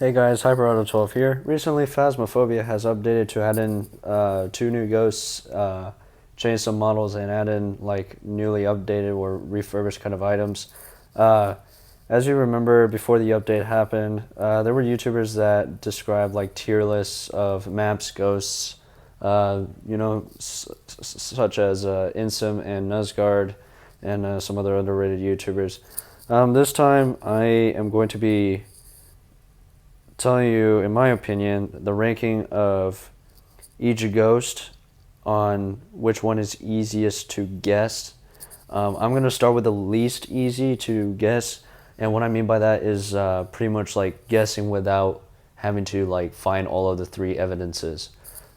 Hey guys, HyperAuto12 here. Recently, Phasmophobia has updated to add in 2 new ghosts, change some models, and add in like newly updated or refurbished kind of items. As you remember, before the update happened, there were YouTubers that described like tier lists of maps, ghosts, such as Insum and Nuzguard, and some other underrated YouTubers. This time, I am going to be telling you, in my opinion, the ranking of each ghost on which one is easiest to guess. I'm going to start with the least easy to guess, and what I mean by that is pretty much like guessing without having to like find all of the 3 evidences.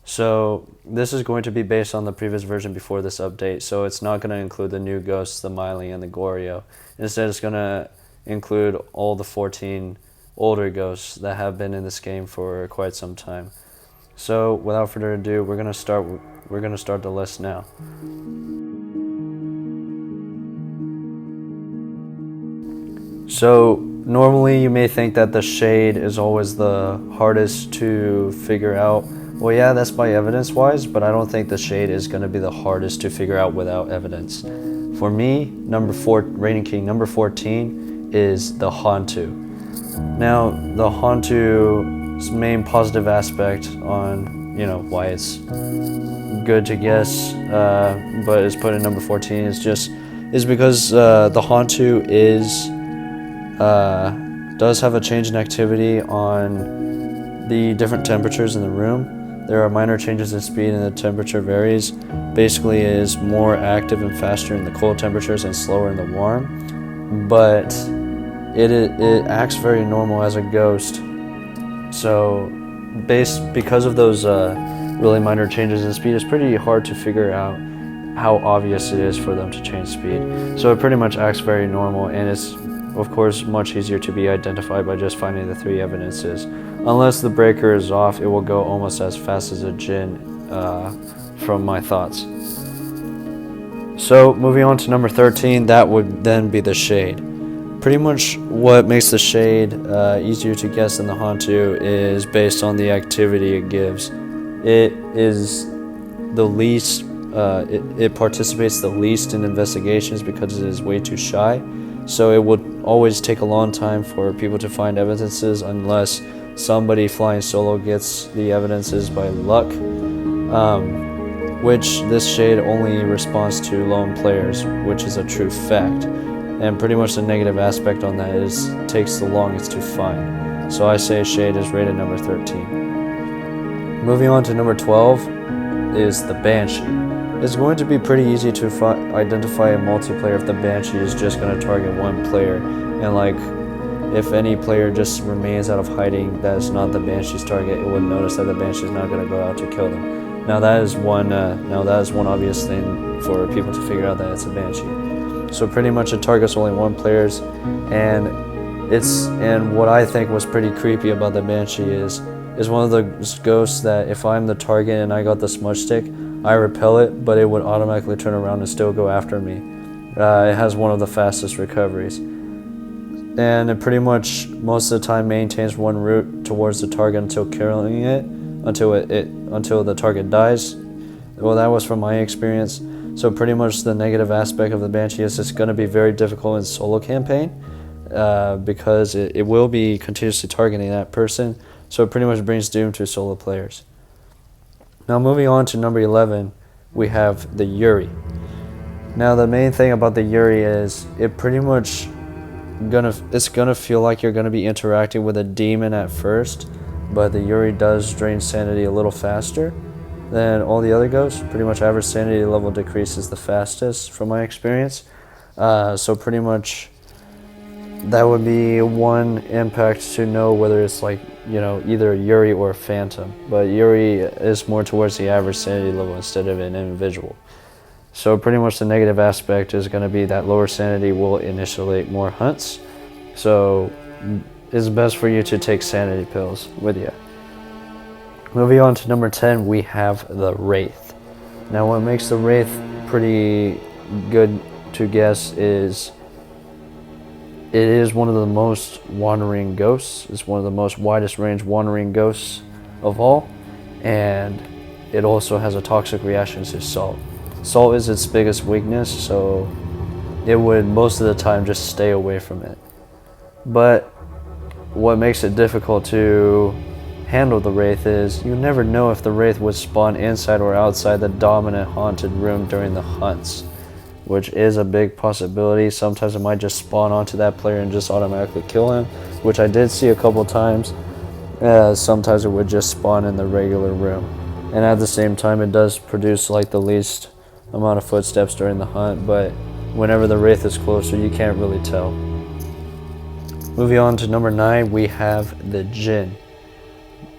So this is going to be based on the previous version before this update, so it's not going to include the new ghosts, the Miley and the Goryo. Instead, it's going to include all the 14 older ghosts that have been in this game for quite some time. So without further ado, we're gonna start the list now. So normally you may think that the shade is always the hardest to figure out. Well, yeah, that's by evidence wise, but I don't think the shade is going to be the hardest to figure out without evidence. For me, Reigning King number 14 is the Hantu. Now, the Hantu's main positive aspect on, why it's good to guess, but it's put in number 14 is because the Hantu does have a change in activity on the different temperatures in the room. There are minor changes in speed and the temperature varies. Basically, it is more active and faster in the cold temperatures and slower in the warm, but it acts very normal as a ghost. So because of those really minor changes in speed, it's pretty hard to figure out how obvious it is for them to change speed. So it pretty much acts very normal, and it's of course much easier to be identified by just finding the 3 evidences. Unless the breaker is off, it will go almost as fast as a Jinn, from my thoughts. So moving on to number 13, that would then be the Shade. Pretty much what makes the Shade easier to guess than the Hantu is based on the activity it gives. It is the least, it participates the least in investigations because it is way too shy. So it would always take a long time for people to find evidences unless somebody flying solo gets the evidences by luck, which this Shade only responds to lone players, which is a true fact. And pretty much the negative aspect on that is it takes the longest to find. So I say Shade is rated number 13. Moving on to number 12 is the Banshee. It's going to be pretty easy to identify a multiplayer if the Banshee is just going to target one player. And like, if any player just remains out of hiding that is not the Banshee's target, it would notice that the Banshee is not going to go out to kill them. Now that is one obvious thing for people to figure out that it's a Banshee. So pretty much it targets only one players, and what I think was pretty creepy about the Banshee is one of those ghosts that if I'm the target and I got the smudge stick, I repel it, but it would automatically turn around and still go after me. It has one of the fastest recoveries, and it pretty much most of the time maintains one route towards the target until killing it, until the target dies. Well, that was from my experience. So pretty much the negative aspect of the Banshee is it's going to be very difficult in solo campaign because it will be continuously targeting that person. So it pretty much brings doom to solo players. Now moving on to number 11, we have the Yuri. Now the main thing about the Yuri is it's gonna feel like you're gonna be interacting with a demon at first, but the Yuri does drain sanity a little faster than all the other ghosts. Pretty much average sanity level decreases the fastest from my experience. So pretty much that would be one impact to know whether it's like, either a Yuri or a Phantom. But Yuri is more towards the average sanity level instead of an individual. So pretty much the negative aspect is going to be that lower sanity will initiate more hunts. So it's best for you to take sanity pills with you. Moving on to number 10, we have the Wraith. Now what makes the Wraith pretty good to guess is It is one of the most wandering ghosts. It's one of the most widest range wandering ghosts of all, and it also has a toxic reaction to salt. Salt is its biggest weakness, so it would most of the time just stay away from it. But what makes it difficult to handle the Wraith is you never know if the Wraith would spawn inside or outside the dominant haunted room during the hunts, which is a big possibility. Sometimes it might just spawn onto that player and just automatically kill him, which I did see a couple times. Sometimes it would just spawn in the regular room. And at the same time, it does produce like the least amount of footsteps during the hunt, but whenever the Wraith is closer, you can't really tell. Moving on to number 9, we have the Djinn.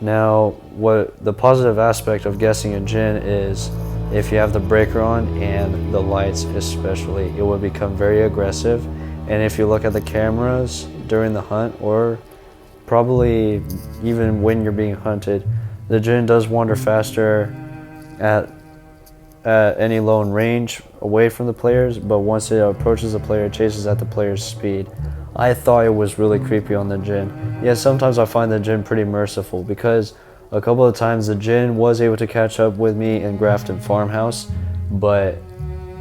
Now, what the positive aspect of guessing a Djinn is, if you have the breaker on and the lights especially, it will become very aggressive. And if you look at the cameras during the hunt, or probably even when you're being hunted, the Djinn does wander faster at any lone range away from the players, but once it approaches the player, it chases at the player's speed. I thought it was really creepy on the Djinn. Yeah, sometimes I find the Djinn pretty merciful, because a couple of times the Djinn was able to catch up with me in Grafton Farmhouse, but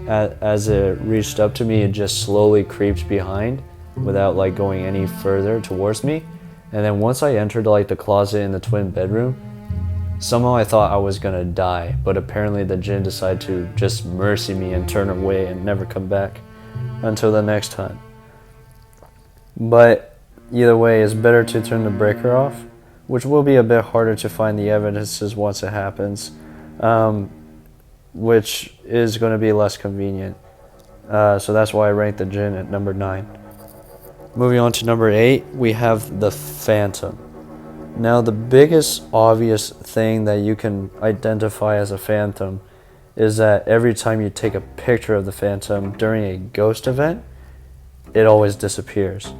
as it reached up to me, it just slowly creeped behind without like going any further towards me. And then once I entered like the closet in the twin bedroom, somehow I thought I was gonna die, but apparently the Djinn decided to just mercy me and turn away and never come back until the next hunt. But either way, it's better to turn the breaker off, which will be a bit harder to find the evidences once it happens, which is going to be less convenient. So that's why I ranked the Djinn at number 9. Moving on to number 8, we have the Phantom. Now, the biggest obvious thing that you can identify as a Phantom is that every time you take a picture of the Phantom during a ghost event, it always disappears.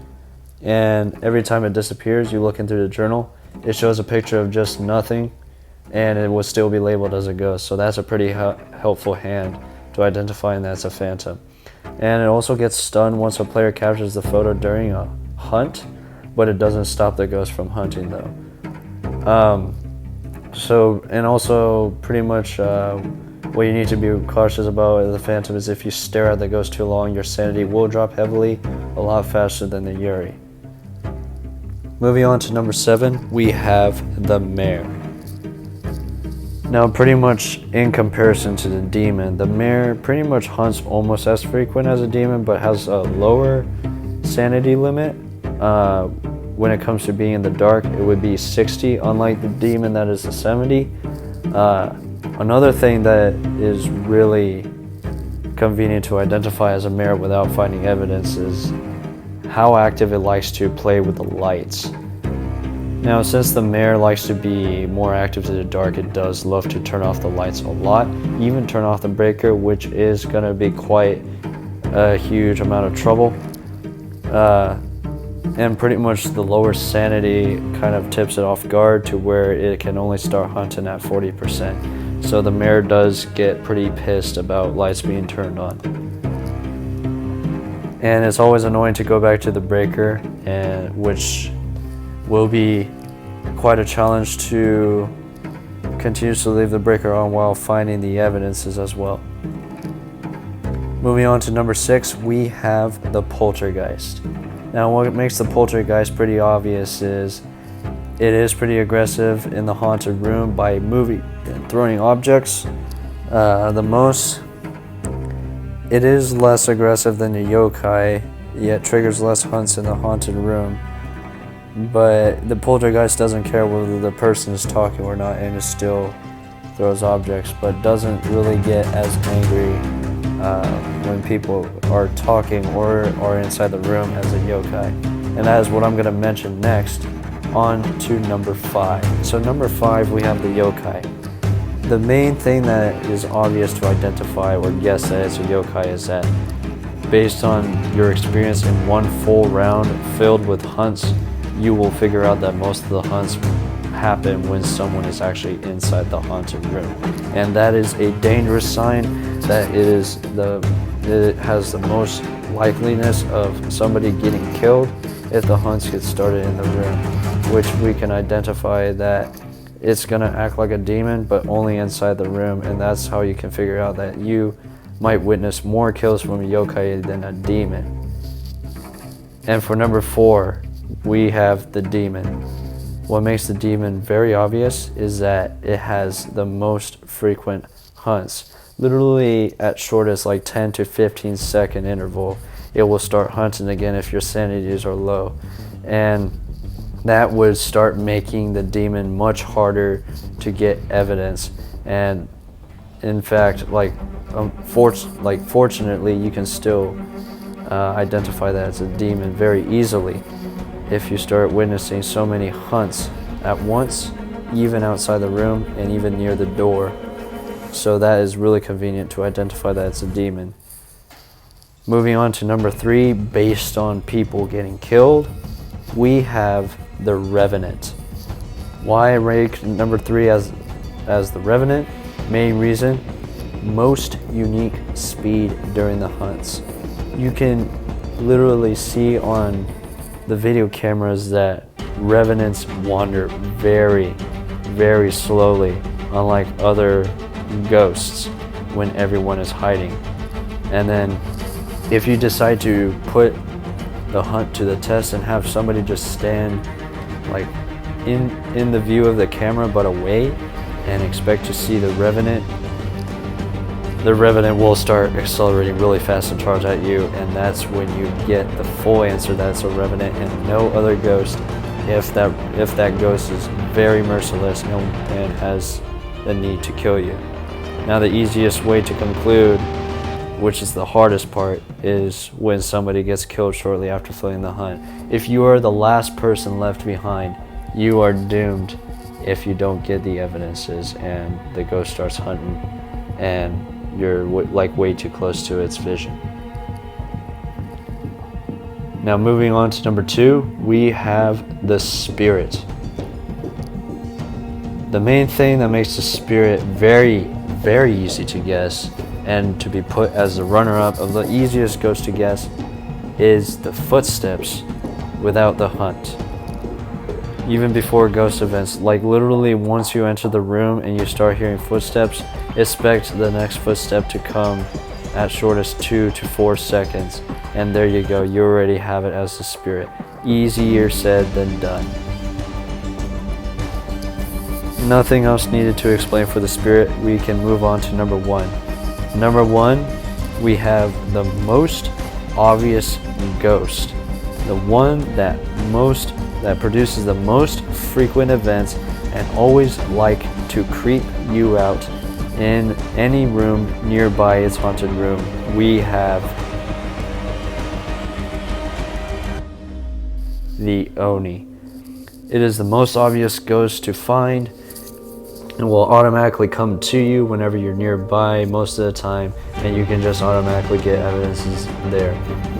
And every time it disappears, you look into the journal, it shows a picture of just nothing, and it will still be labeled as a ghost. So that's a pretty helpful hand to identifying that's a Phantom. And it also gets stunned once a player captures the photo during a hunt, but it doesn't stop the ghost from hunting though. And also pretty much what you need to be cautious about the Phantom is if you stare at the ghost too long, your sanity will drop heavily, a lot faster than the Yuri. Moving on to number 7, we have the Mare. Now, pretty much in comparison to the Demon, the Mare pretty much hunts almost as frequent as a Demon, but has a lower sanity limit. When it comes to being in the dark, it would be 60, unlike the Demon that is a 70. Another thing that is really convenient to identify as a Mare without finding evidence is how active it likes to play with the lights. Now, since the Mare likes to be more active to the dark, it does love to turn off the lights a lot, even turn off the breaker, which is going to be quite a huge amount of trouble. And pretty much the lower sanity kind of tips it off guard to where it can only start hunting at 40%. So the Mare does get pretty pissed about lights being turned on. And it's always annoying to go back to the breaker, and which will be quite a challenge to continuously leave the breaker on while finding the evidences as well. Moving on to number 6, we have the Poltergeist. Now, what makes the Poltergeist pretty obvious is it is pretty aggressive in the haunted room by moving and throwing objects. It is less aggressive than the Yokai, yet triggers less hunts in the haunted room. But the Poltergeist doesn't care whether the person is talking or not, and it still throws objects, but doesn't really get as angry when people are talking or are inside the room as a Yokai. And that is what I'm going to mention next. On to number 5. So number 5, we have the Yokai. The main thing that is obvious to identify or guess that it's a Yokai is that based on your experience in one full round filled with hunts, you will figure out that most of the hunts happen when someone is actually inside the haunted room. And that is a dangerous sign that it has the most likeliness of somebody getting killed if the hunts get started in the room, which we can identify that it's gonna act like a demon, but only inside the room, and that's how you can figure out that you might witness more kills from a yokai than a demon. And for number 4, we have the demon. What makes the demon very obvious is that it has the most frequent hunts. Literally at shortest like 10 to 15 second interval, it will start hunting again if your sanities are low. And that would start making the demon much harder to get evidence. And in fact, fortunately, you can still identify that as a demon very easily if you start witnessing so many hunts at once, even outside the room and even near the door. So that is really convenient to identify that it's a demon. Moving on to number 3, based on people getting killed, we have the Revenant. Why I rank number 3 as the Revenant? Main reason, most unique speed during the hunts. You can literally see on the video cameras that Revenants wander very, very slowly, unlike other ghosts when everyone is hiding. And then if you decide to put the hunt to the test and have somebody just stand like in the view of the camera but away and expect to see the Revenant will start accelerating really fast and charge at you, and that's when you get the full answer that it's a Revenant and no other ghost, if that ghost is very merciless and has the need to kill you. Now the easiest way to conclude, which is the hardest part, is when somebody gets killed shortly after fleeing the hunt. If you are the last person left behind, you are doomed if you don't get the evidences and the ghost starts hunting and you're like way too close to its vision. Now moving on to number 2, we have the spirit. The main thing that makes the spirit very, very easy to guess and to be put as the runner-up of the easiest ghost to guess is the footsteps without the hunt. Even before ghost events, like literally once you enter the room and you start hearing footsteps, expect the next footstep to come at shortest 2 to 4 seconds, and there you go, you already have it as the spirit. Easier said than done. Nothing else needed to explain for the spirit. We can move on to number 1. Number 1, we have the most obvious ghost, the one that produces the most frequent events and always like to creep you out in any room nearby its haunted room. We have the Oni. It is the most obvious ghost to find and will automatically come to you whenever you're nearby most of the time, and you can just automatically get evidences there.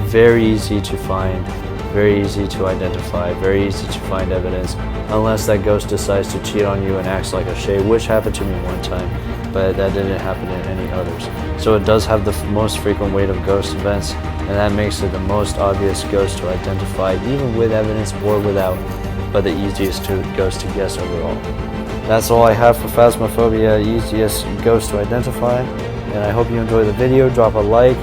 Very easy to find, very easy to identify, very easy to find evidence, unless that ghost decides to cheat on you and acts like a shade, which happened to me one time, but that didn't happen in any others. So it does have the most frequent weight of ghost events, and that makes it the most obvious ghost to identify, even with evidence or without, but the easiest ghost to guess overall. That's all I have for Phasmophobia, easiest ghost to identify, and I hope you enjoyed the video. Drop a like.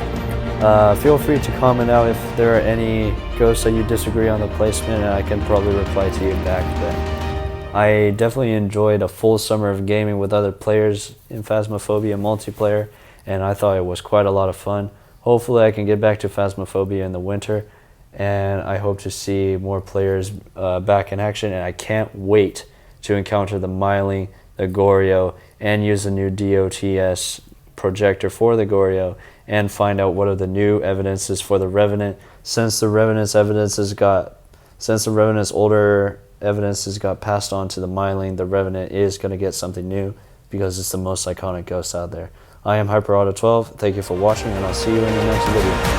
Feel free to comment out if there are any ghosts that you disagree on the placement, and I can probably reply to you back then. I definitely enjoyed a full summer of gaming with other players in Phasmophobia multiplayer, and I thought it was quite a lot of fun. Hopefully I can get back to Phasmophobia in the winter, and I hope to see more players back in action, and I can't wait to encounter the Myling, the Goryo, and use the new DOTS projector for the Goryo, and find out what are the new evidences for the Revenant. Since the Revenant's older evidences got passed on to the Myling, the Revenant is going to get something new because it's the most iconic ghost out there. I am HyperAuto12. Thank you for watching, and I'll see you in the next video.